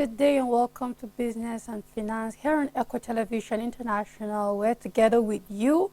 good day and welcome to Business and Finance here on Echo Television International, where together with you,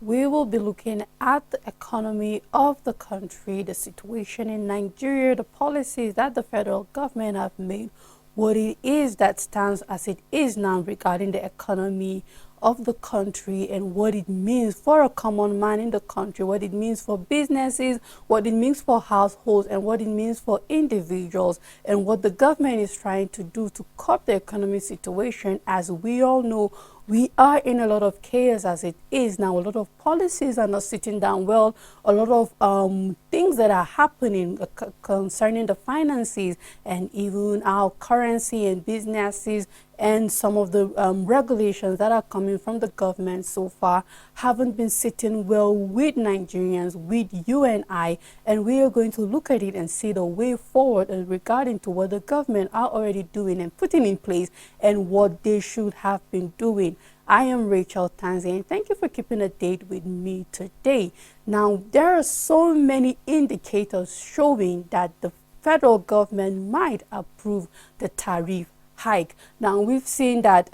we will be looking at the economy of the country, the situation in Nigeria, the policies that the federal government have made, what it is that stands as it is now regarding the economy of the country and what it means for a common man in the country, what it means for businesses, what it means for households, and what it means for individuals, and what the government is trying to do to curb the economic situation. As we all know, we are in a lot of chaos as it is now. A lot of policies are not sitting down well. A lot of things that are happening concerning the finances and even our currency and businesses, and some of the regulations that are coming from the government so far haven't been sitting well with Nigerians, with you and I, and we are going to look at it and see the way forward regarding to what the government are already doing and putting in place and what they should have been doing. I am Rachel Tanzi, and thank you for keeping a date with me today. Now, there are so many indicators showing that the federal government might approve the tariff hike. Now, we've seen that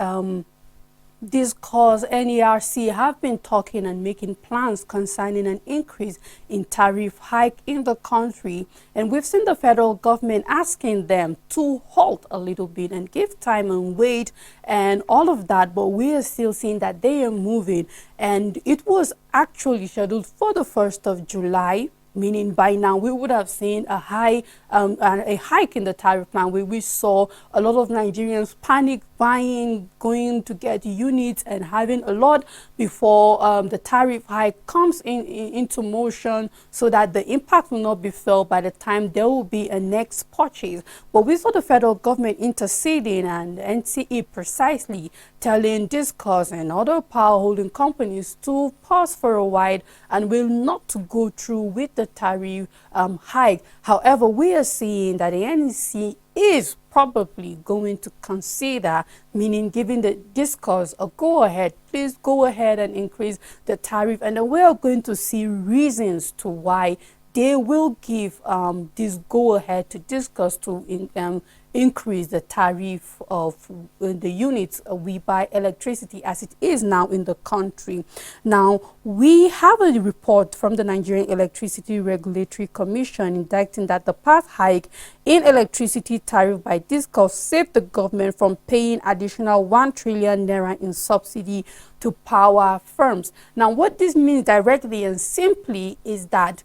this cause NERC have been talking and making plans concerning an increase in tariff hike in the country, and we've seen the federal government asking them to halt a little bit and give time and wait and all of that, but we are still seeing that they are moving, and it was actually scheduled for the 1st of July, meaning by now we would have seen a hike in the tariff plan, where we saw a lot of Nigerians panic buying, going to get units and having a lot before the tariff hike comes into motion, so that the impact will not be felt by the time there will be a next purchase. But we saw the federal government interceding and NCE precisely telling Discos and other power holding companies to pause for a while and will not to go through with the tariff hike. However, we are seeing that the NEC is probably going to consider, meaning giving the Discos a go ahead, please go ahead and increase the tariff, and then we are going to see reasons to why they will give this go ahead to Discos to increase the tariff of the units we buy electricity as it is now in the country. Now, we have a report from the Nigerian Electricity Regulatory Commission indicting that the past hike in electricity tariff by Discos saved the government from paying additional 1 trillion naira in subsidy to power firms. Now, what this means directly and simply is that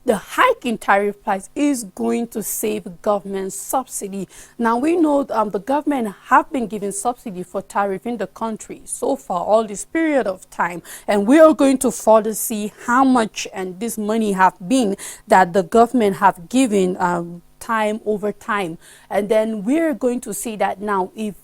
the hike in tariff price is going to save government subsidy. Now, we know the government have been giving subsidy for tariff in the country so far all this period of time, and we are going to further see how much and this money have been that the government have given time over time. And then we're going to see that now, if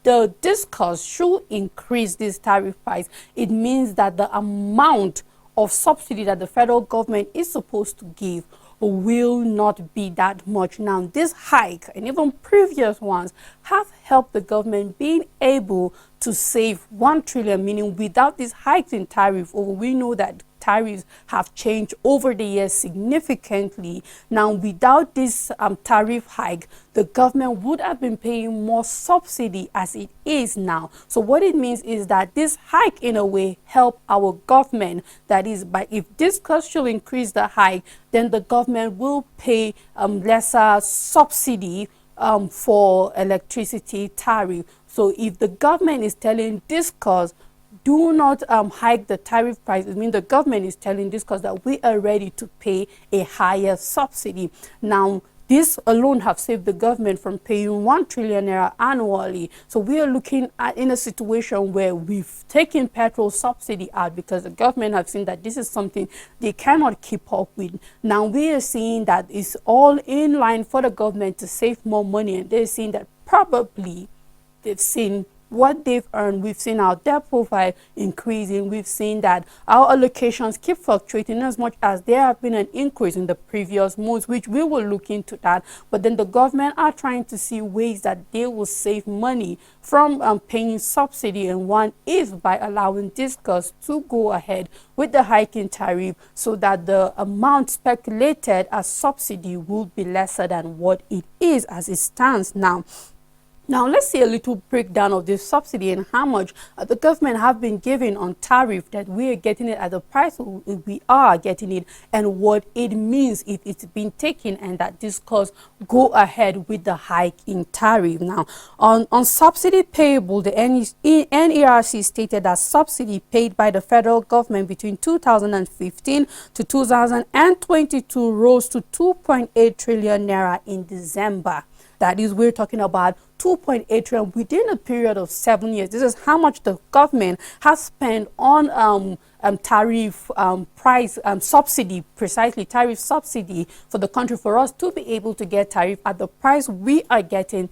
the Discos should increase this tariff price, it means that the amount of subsidy that the federal government is supposed to give will not be that much. Now, this hike and even previous ones have helped the government being able to save 1 trillion, meaning without this hike in tariff, we know that tariffs have changed over the years significantly. Now, without this tariff hike, the government would have been paying more subsidy as it is now. So what it means is that this hike in a way help our government. That is, by if this cost should increase the hike, then the government will pay lesser subsidy for electricity tariff. So if the government is telling Discos do not hike the tariff price, it means the government is telling Discos that we are ready to pay a higher subsidy. Now, this alone have saved the government from paying 1 trillion naira annually. So we are looking at in a situation where we've taken petrol subsidy out because the government have seen that this is something they cannot keep up with. Now we are seeing that it's all in line for the government to save more money, and they're seeing that probably they've seen what they've earned. We've seen our debt profile increasing. We've seen that our allocations keep fluctuating as much as there have been an increase in the previous months, which we will look into that. But then the government are trying to see ways that they will save money from paying subsidy, and one is by allowing Discos to go ahead with the hiking tariff so that the amount speculated as subsidy will be lesser than what it is as it stands now. Now, let's see a little breakdown of this subsidy and how much the government have been giving on tariff, that we are getting it at the price we are getting it, and what it means if it's been taken, and that this cause go ahead with the hike in tariff. Now, on subsidy payable, the NERC stated that subsidy paid by the federal government between 2015 to 2022 rose to 2.8 trillion naira in December. That is, we're talking about 2.8 trillion within a period of 7 years. This is how much the government has spent on tariff price subsidy, precisely tariff subsidy for the country, for us to be able to get tariff at the price we are getting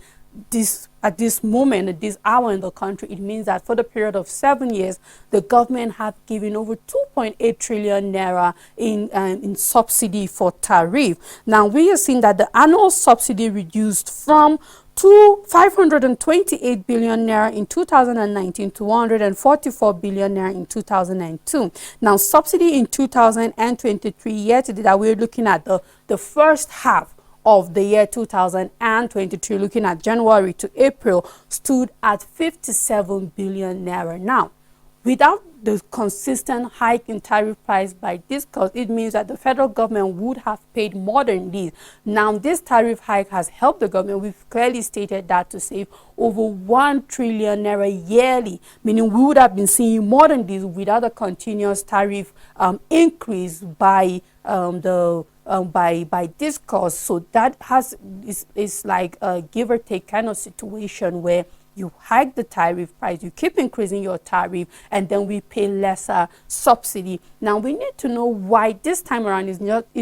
this at this moment, at this hour in the country. It means that for the period of 7 years, the government have given over 2.8 trillion naira in subsidy for tariff. Now, we are seeing that the annual subsidy reduced from 528 billion naira in 2019 to 144 billion naira in 2002. Now, subsidy in 2023, yet that we're looking at the first half of the year 2023, looking at January to April, stood at 57 billion naira. Now, without the consistent hike in tariff price by this cause, it means that the federal government would have paid more than this. Now, this tariff hike has helped the government. We've clearly stated that to save over 1 trillion naira yearly, meaning we would have been seeing more than this without a continuous tariff increase by by this cause. So that is like a give or take kind of situation where you hike the tariff price, you keep increasing your tariff, and then we pay lesser subsidy. Now, we need to know why this time around is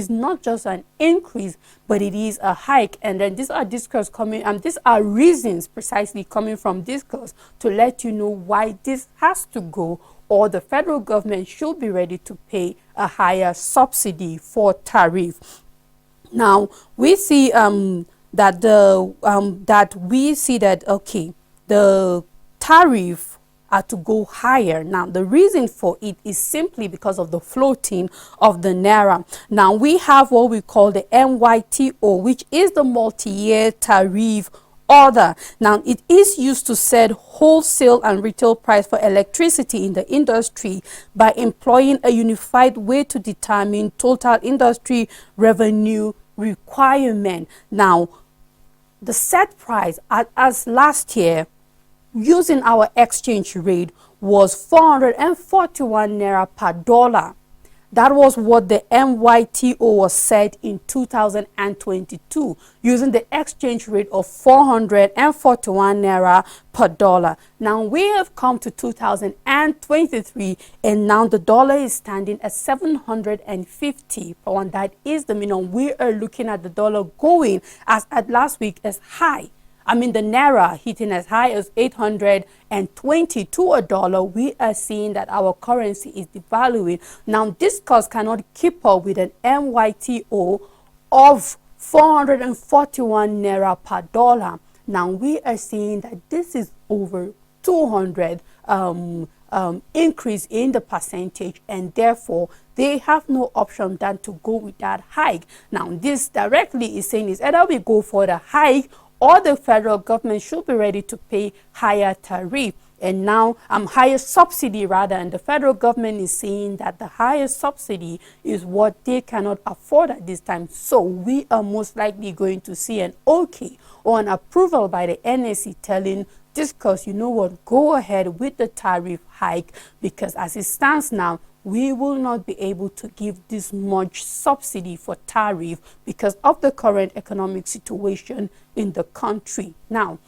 not just an increase, but it is a hike. And then these are discourse coming, and these are reasons precisely coming from discourse to let you know why this has to go, or the federal government should be ready to pay a higher subsidy for tariff. Now, we see that okay, the tariff are to go higher. Now, the reason for it is simply because of the floating of the naira. Now, we have what we call the MYTO, which is the multi-year tariff order. Now, it is used to set wholesale and retail price for electricity in the industry by employing a unified way to determine total industry revenue requirement. Now, the set price as last year, using our exchange rate, was 441 naira per dollar. That was what the MYTO was set in 2022, using the exchange rate of 441 naira per dollar. Now, we have come to 2023, and now the dollar is standing at 750 per one. That is the minimum. We are looking at the dollar going as at last week as high. I mean, the naira hitting as high as 820 to a dollar. We are seeing that our currency is devaluing. Now, this cost cannot keep up with an MYTO of 441 naira per dollar. Now, we are seeing that this is over 200 increase in the percentage, and therefore they have no option than to go with that hike. Now, this directly is saying is either we go for the hike, or the federal government should be ready to pay higher tariff, and now higher subsidy rather, and the federal government is saying that the higher subsidy is what they cannot afford at this time. So we are most likely going to see an okay or an approval by the NSE telling discuss, you know what, go ahead with the tariff hike, because as it stands now, we will not be able to give this much subsidy for tariff because of the current economic situation in the country. Now,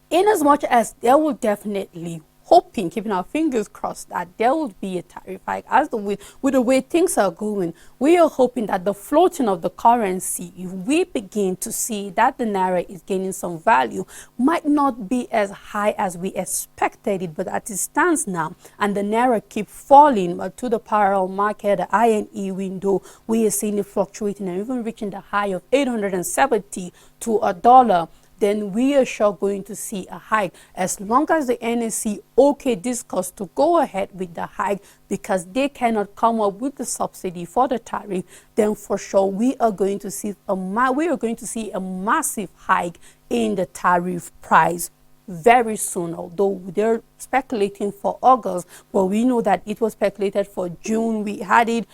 in as much as there will definitely, hoping, keeping our fingers crossed, that there will be a tariff hike as with the way things are going, we are hoping that the floating of the currency, if we begin to see that the naira is gaining some value, might not be as high as we expected it, but as it stands now, and the naira keep falling to the parallel market, the INE window, we are seeing it fluctuating and even reaching the high of 870 to a dollar. Then we are sure going to see a hike as long as the NSE okay discuss to go ahead with the hike, because they cannot come up with the subsidy for the tariff. Then for sure we are going to see a massive hike in the tariff price very soon, although they're speculating for August, but we know that it was speculated for June. We had it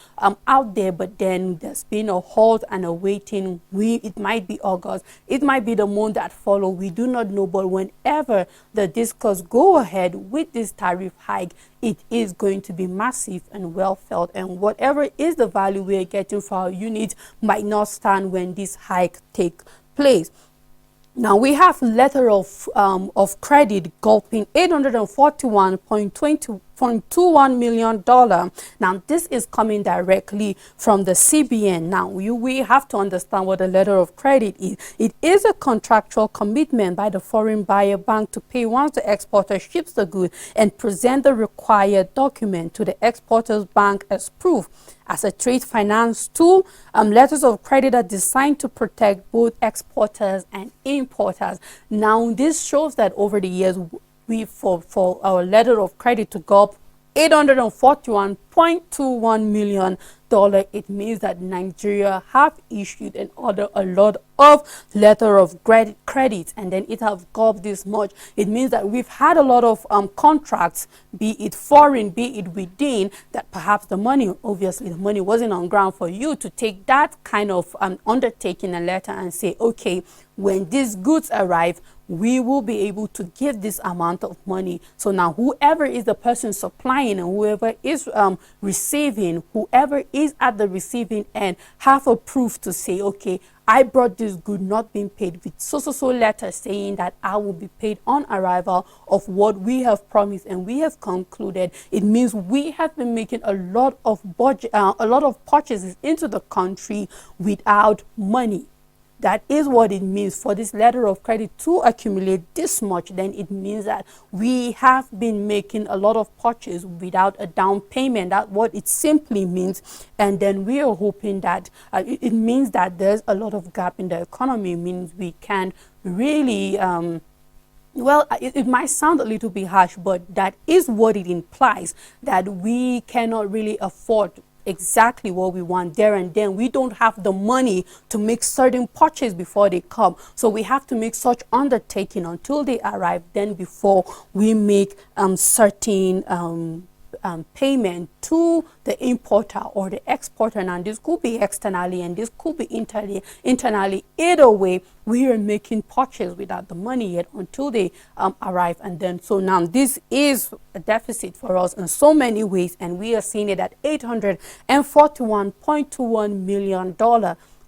out there, but then there's been a halt and a waiting. It might be August, it might be the month that follow, we do not know. But whenever the discuss go ahead with this tariff hike, it is going to be massive and well felt, and whatever is the value we are getting for our unit might not stand when this hike take place. Now we have letter of credit gulping $841.21 million. Now this is coming directly from the CBN. Now we have to understand what a letter of credit is. It is a contractual commitment by the foreign buyer bank to pay once the exporter ships the good and present the required document to the exporter's bank as proof. As a trade finance tool, letters of credit are designed to protect both exporters and importers. Now, this shows that over the years, for our letter of credit to go up $841.21 million, it means that Nigeria have issued a lot of letter of credit, and then it have gone this much. It means that we've had a lot of contracts, be it foreign, be it within, that perhaps the money wasn't on ground for you to take that kind of undertaking a letter and say, okay, when these goods arrive, we will be able to give this amount of money. So now whoever is the person supplying and whoever is receiving, whoever is at the receiving end, have a proof to say, okay, I brought this good not being paid with so letter saying that I will be paid on arrival of what we have promised and we have concluded. It means we have been making a lot of purchases into the country without money. That is what it means for this letter of credit to accumulate this much. Then it means that we have been making a lot of purchases without a down payment. That's what it simply means. And then we are hoping that it means that there's a lot of gap in the economy. It means we can really well, it might sound a little bit harsh, but that is what it implies, that we cannot really afford exactly what we want there and then. We don't have the money to make certain purchases before they come, so we have to make such undertaking until they arrive, then before we make certain payment to the importer or the exporter. And this could be externally and this could be internally. Either way, we are making purchases without the money yet until they arrive. And then so now this is a deficit for us in so many ways, and we are seeing it at $841.21 million.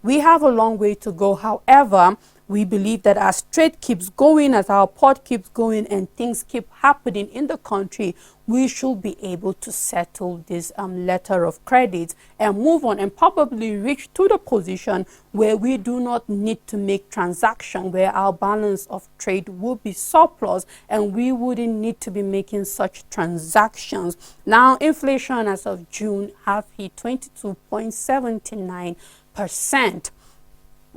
We have a long way to go. However, we believe that as trade keeps going, as our port keeps going, and things keep happening in the country, we should be able to settle this letter of credit and move on and probably reach to the position where we do not need to make transactions, where our balance of trade will be surplus and we wouldn't need to be making such transactions. Now, inflation as of June have hit 22.79%.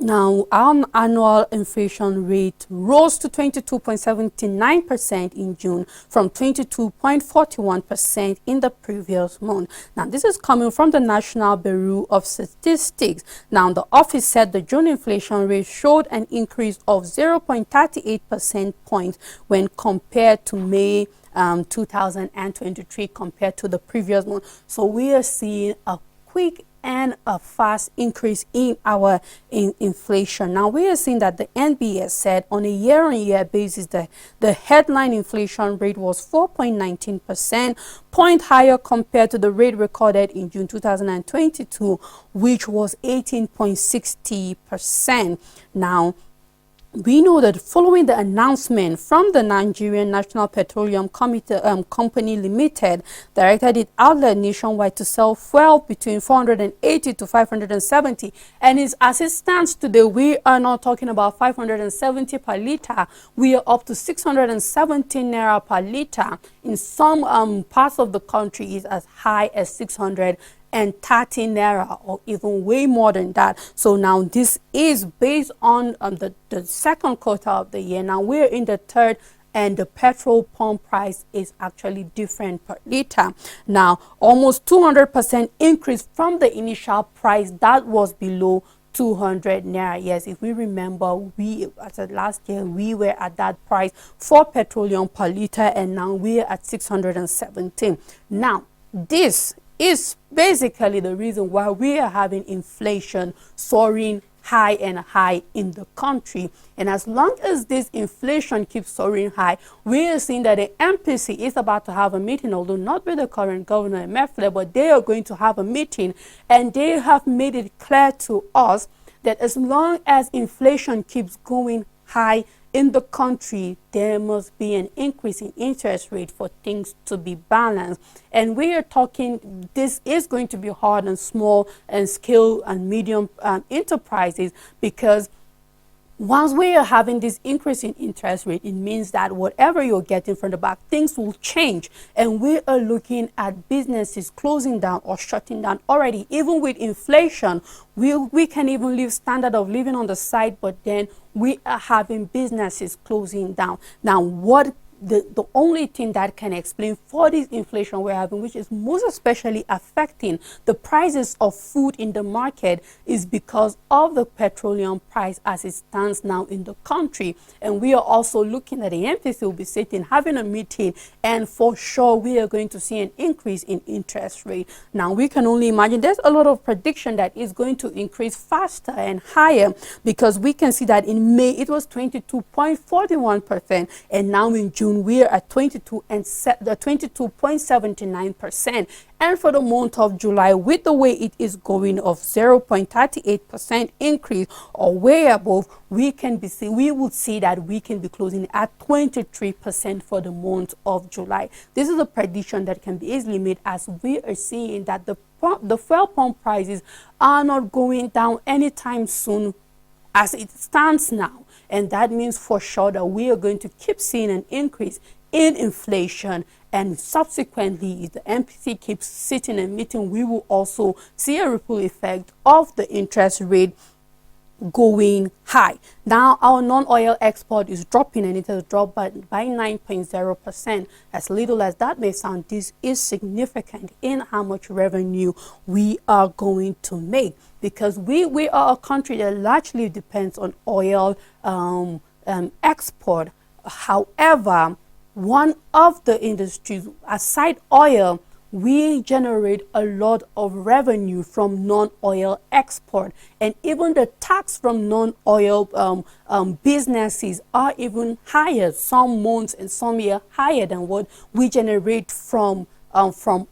Now, our annual inflation rate rose to 22.79% in June from 22.41% in the previous month. Now, this is coming from the National Bureau of Statistics. Now, the office said the June inflation rate showed an increase of 0.38 percentage points when compared to May 2023 compared to the previous month. So we are seeing a quick and a fast increase in our inflation. Now we are seeing that the NBS said on a year-on-year basis the headline inflation rate was 4.19%, point higher compared to the rate recorded in June 2022, which was 18.60%. Now, we know that following the announcement from the Nigerian National Petroleum Company Limited, directed its outlet nationwide to sell fuel between 480 to 570, and as it stands today, we are not talking about 570 per liter. We are up to 617 naira per liter. In some parts of the country, is as high as 630 naira or even way more than that. So now this is based on the second quarter of the year. Now we're in the third, and the petrol pump price is actually different per liter. Now almost 200% increase from the initial price that was below 200 naira. Yes, if we remember, we as of last year we were at that price for petroleum per liter, and now we are at 617. Now this is basically the reason why we are having inflation soaring high and high in the country. And as long as this inflation keeps soaring high, we are seeing that the MPC is about to have a meeting, although not with the current governor Emefiele, but they are going to have a meeting, and they have made it clear to us that as long as inflation keeps going high in the country, there must be an increase in interest rate for things to be balanced. And we are talking, this is going to be hard on small and scale and medium enterprises, because once we are having this increase in interest rate, it means that whatever you're getting from the bank, things will change. And we are looking at businesses closing down or shutting down already. Even with inflation, we can even leave standard of living on the side, but then we are having businesses closing down. Now, what the only thing that can explain for this inflation we're having, which is most especially affecting the prices of food in the market, is because of the petroleum price as it stands now in the country. And we are also looking at the MPC will be sitting, having a meeting, and for sure we are going to see an increase in interest rate. Now we can only imagine, there's a lot of prediction that is going to increase faster and higher, because we can see that in May it was 22.41%, and now in June we are at 22.79%. And for the month of July, with the way it is going of 0.38% increase or way above, we will see that we can be closing at 23% for the month of July. This is a prediction that can be easily made, as we are seeing that the fuel pump prices are not going down anytime soon as it stands now. And that means for sure that we are going to keep seeing an increase in inflation, and subsequently, if the MPC keeps sitting and meeting, we will also see a ripple effect of the interest rate going high. Now our non-oil export is dropping, and it has dropped by 9.0%. As little as that may sound, this is significant in how much revenue we are going to make, because we are a country that largely depends on oil export. However, one of the industries, aside oil, we generate a lot of revenue from non-oil export, and even the tax from non-oil businesses are even higher, some months and some year higher than what we generate from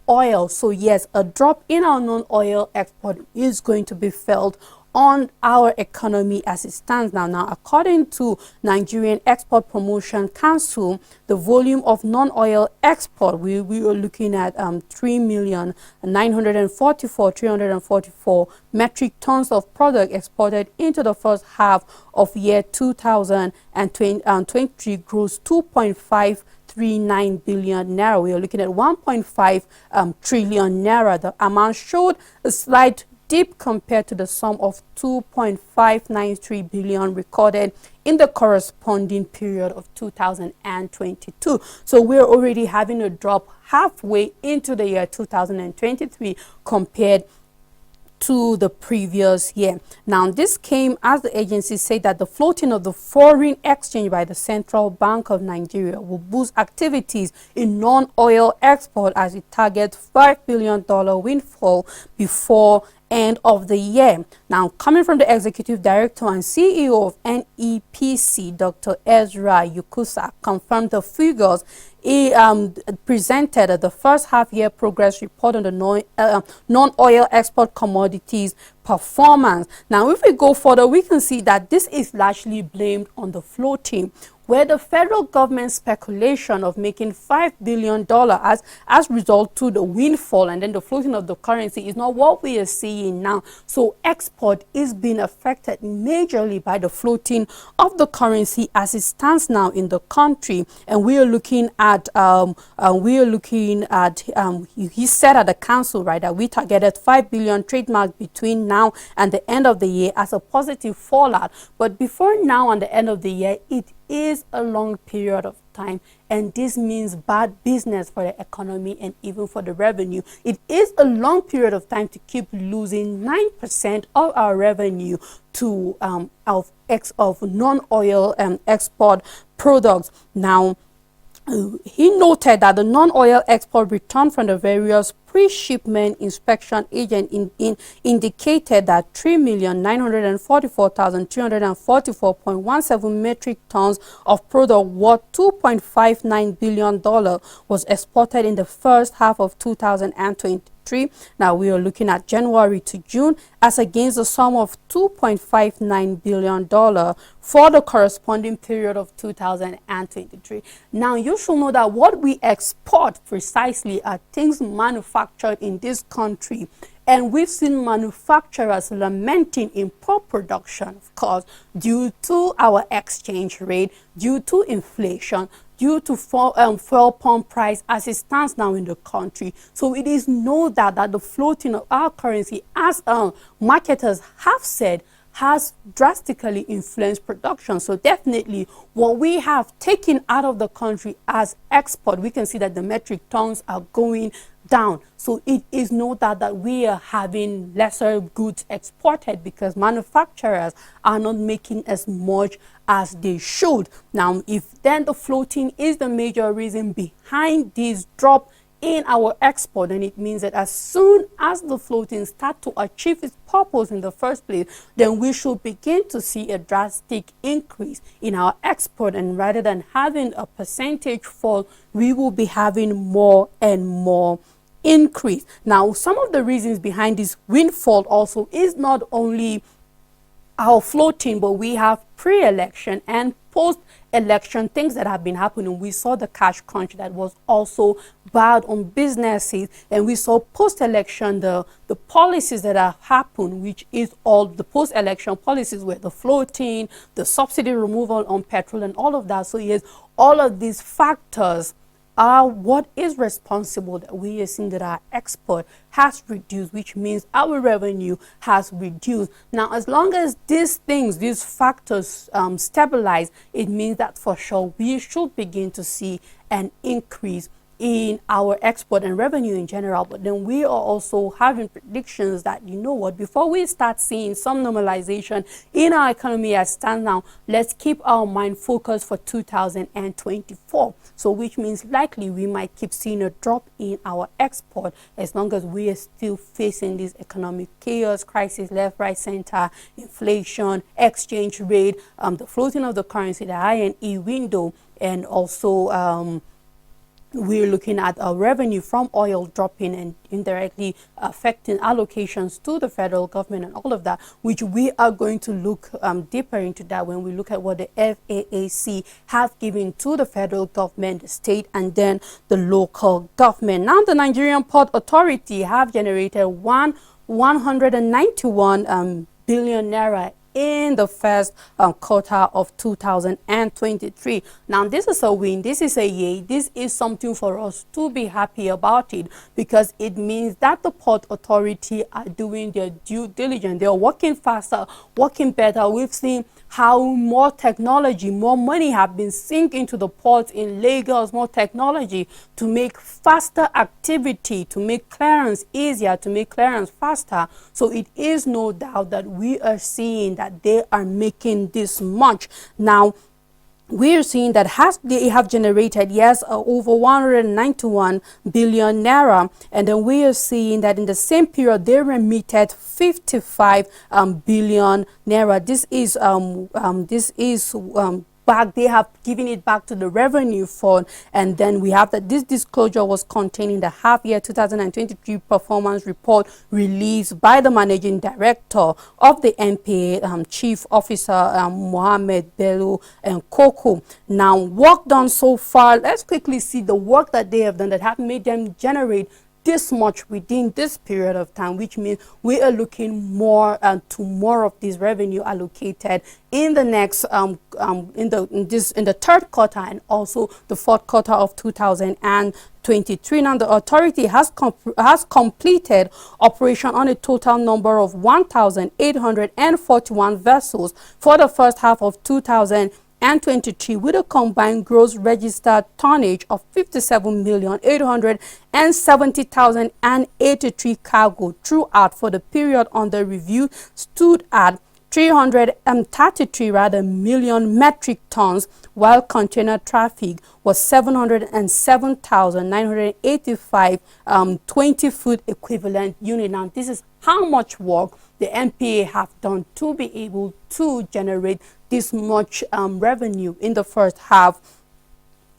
oil. So yes, a drop in our non-oil export is going to be felt on our economy as it stands now. Now, according to Nigerian Export Promotion Council, the volume of non-oil export, we are looking at 344 metric tons of product exported into the first half of year 2023, gross 2.539 billion naira. We are looking at 1.5 trillion naira. The amount showed a slight dip compared to the sum of 2.593 billion recorded in the corresponding period of 2022. So we're already having a drop halfway into the year 2023 compared to the previous year. Now, this came as the agency said that the floating of the foreign exchange by the Central Bank of Nigeria will boost activities in non-oil export as it targets $5 billion windfall before end of the year. Now, coming from the Executive Director and CEO of NEPC, Dr. Ezra Yukusa, confirmed the figures he presented the first half-year progress report on the non-oil export commodities performance. Now, if we go further, we can see that this is largely blamed on the floating, where the federal government speculation of making $5 billion as result to the windfall and then the floating of the currency is not what we are seeing now. So export is being affected majorly by the floating of the currency as it stands now in the country. And we are looking at he said at the council, right, that we targeted 5 billion trademarks between now and the end of the year as a positive fallout. But before now and the end of the year, it is a long period of time, and this means bad business for the economy and even for the revenue. It is a long period of time to keep losing 9% of our revenue to of non-oil export products. Now, he noted that the non-oil export return from the various pre-shipment inspection agent indicated that 3,944,344.17 metric tons of product worth $2.59 billion was exported in the first half of 2023. Now we are looking at January to June, as against a sum of $2.59 billion for the corresponding period of 2023. Now you should know that what we export precisely are things manufactured in this country, and we've seen manufacturers lamenting in poor production, of course, due to our exchange rate, due to inflation, due to fuel pump price as it stands now in the country. So it is no doubt that the floating of our currency, as marketers have said, has drastically influenced production. So definitely what we have taken out of the country as export, we can see that the metric tons are going down. So it is no doubt that we are having lesser goods exported because manufacturers are not making as much as they should. Now, if then the floating is the major reason behind this drop in our export, then it means that as soon as the floating start to achieve its purpose in the first place, then we should begin to see a drastic increase in our export, and rather than having a percentage fall, we will be having more and more increase. Now, some of the reasons behind this windfall also is not only our floating, but we have pre-election and post-election things that have been happening. We saw the cash crunch that was also bad on businesses, and we saw post-election the policies that have happened, which is all the post-election policies were the floating, the subsidy removal on petrol and all of that. So yes, all of these factors are what is responsible that we are seeing that our export has reduced, which means our revenue has reduced. Now, as long as these things, these factors stabilize, it means that for sure we should begin to see an increase in our export and revenue in general. But then we are also having predictions that, you know what, before we start seeing some normalization in our economy as stand now, let's keep our mind focused for 2024. So which means likely we might keep seeing a drop in our export as long as we are still facing this economic chaos, crisis, left, right, center, inflation, exchange rate, the floating of the currency, the I&E window, and also we're looking at our revenue from oil dropping and indirectly affecting allocations to the federal government and all of that, which we are going to look deeper into that when we look at what the FAAC have given to the federal government, the state, and then the local government. Now, the Nigerian Port Authority have generated 191 billion naira in the first quarter of 2023. Now, this is a win. This is a yay. This is something for us to be happy about it, because it means that the Port Authority are doing their due diligence. They are working faster, working better. We've seen how more technology, more money have been sink into the ports in Lagos, more technology to make faster activity, to make clearance easier, to make clearance faster. So it is no doubt that we are seeing that they are making this much. Now, we are seeing that they have generated, yes, over 191 billion naira, and then we are seeing that in the same period they remitted 55 billion naira. This is back. They have given it back to the revenue fund, and then we have that this disclosure was contained in the half-year 2023 performance report released by the managing director of the NPA, Chief Officer Mohammed Bello and Koko. Now, work done so far. Let's quickly see the work that they have done that have made them generate this much within this period of time, which means we are looking more to more of this revenue allocated in the next in the third quarter and also the fourth quarter of 2023. Now, the authority has completed operation on a total number of 1,841 vessels for the first half of 2023. 2023 with a combined gross registered tonnage of 57,870,083 cargo throughout for the period under review stood at 333 million metric tons, while container traffic was 707,985 20-foot equivalent unit. Now, this is how much work the NPA have done to be able to generate this much revenue in the first half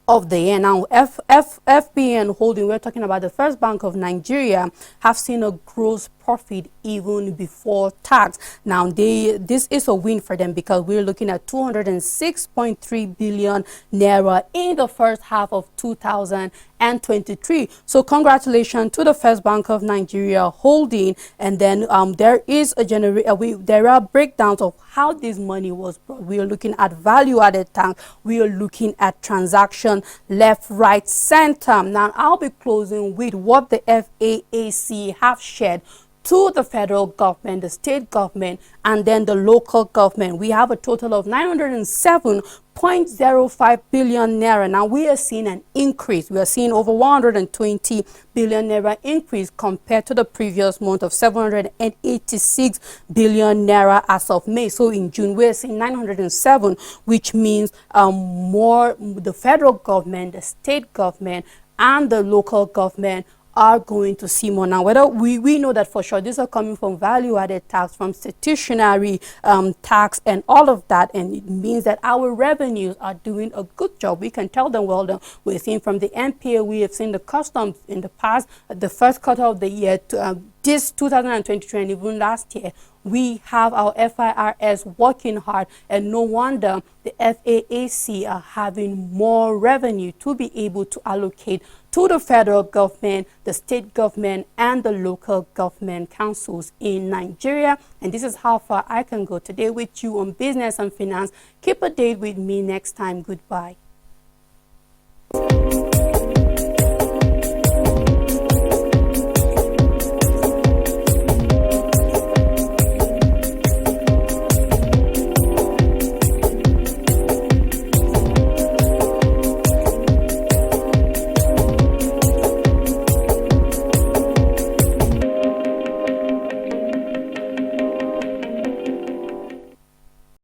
of the year. Now, FBN Holding, we're talking about the First Bank of Nigeria, have seen a gross profit even before tax. Now, this is a win for them because we're looking at 206.3 billion naira in the first half of 2023. So congratulations to the First Bank of Nigeria Holding. And then there is there are breakdowns of how this money was brought. We are looking at value-added tax. We are looking at transaction left, right, center. Now, I'll be closing with what the FAAC have shared to the federal government, the state government, and then the local government. We have a total of 907.05 billion naira. Now, we are seeing an increase. We are seeing over 120 billion naira increase compared to the previous month of 786 billion naira as of May. So in June, we are seeing 907, which means more the federal government, the state government, and the local government are going to see more. Now, whether we know that for sure, these are coming from value-added tax, from stationary tax, and all of that, and it means that our revenues are doing a good job. We can tell them well done. We're seeing from the NPA, we have seen the customs in the past, the first quarter of the year, this 2023, and even last year, we have our FIRS working hard, and no wonder the FAAC are having more revenue to be able to allocate to the federal government, the state government, and the local government councils in Nigeria. And this is how far I can go today with you on Business and Finance. Keep a date with me next time. Goodbye.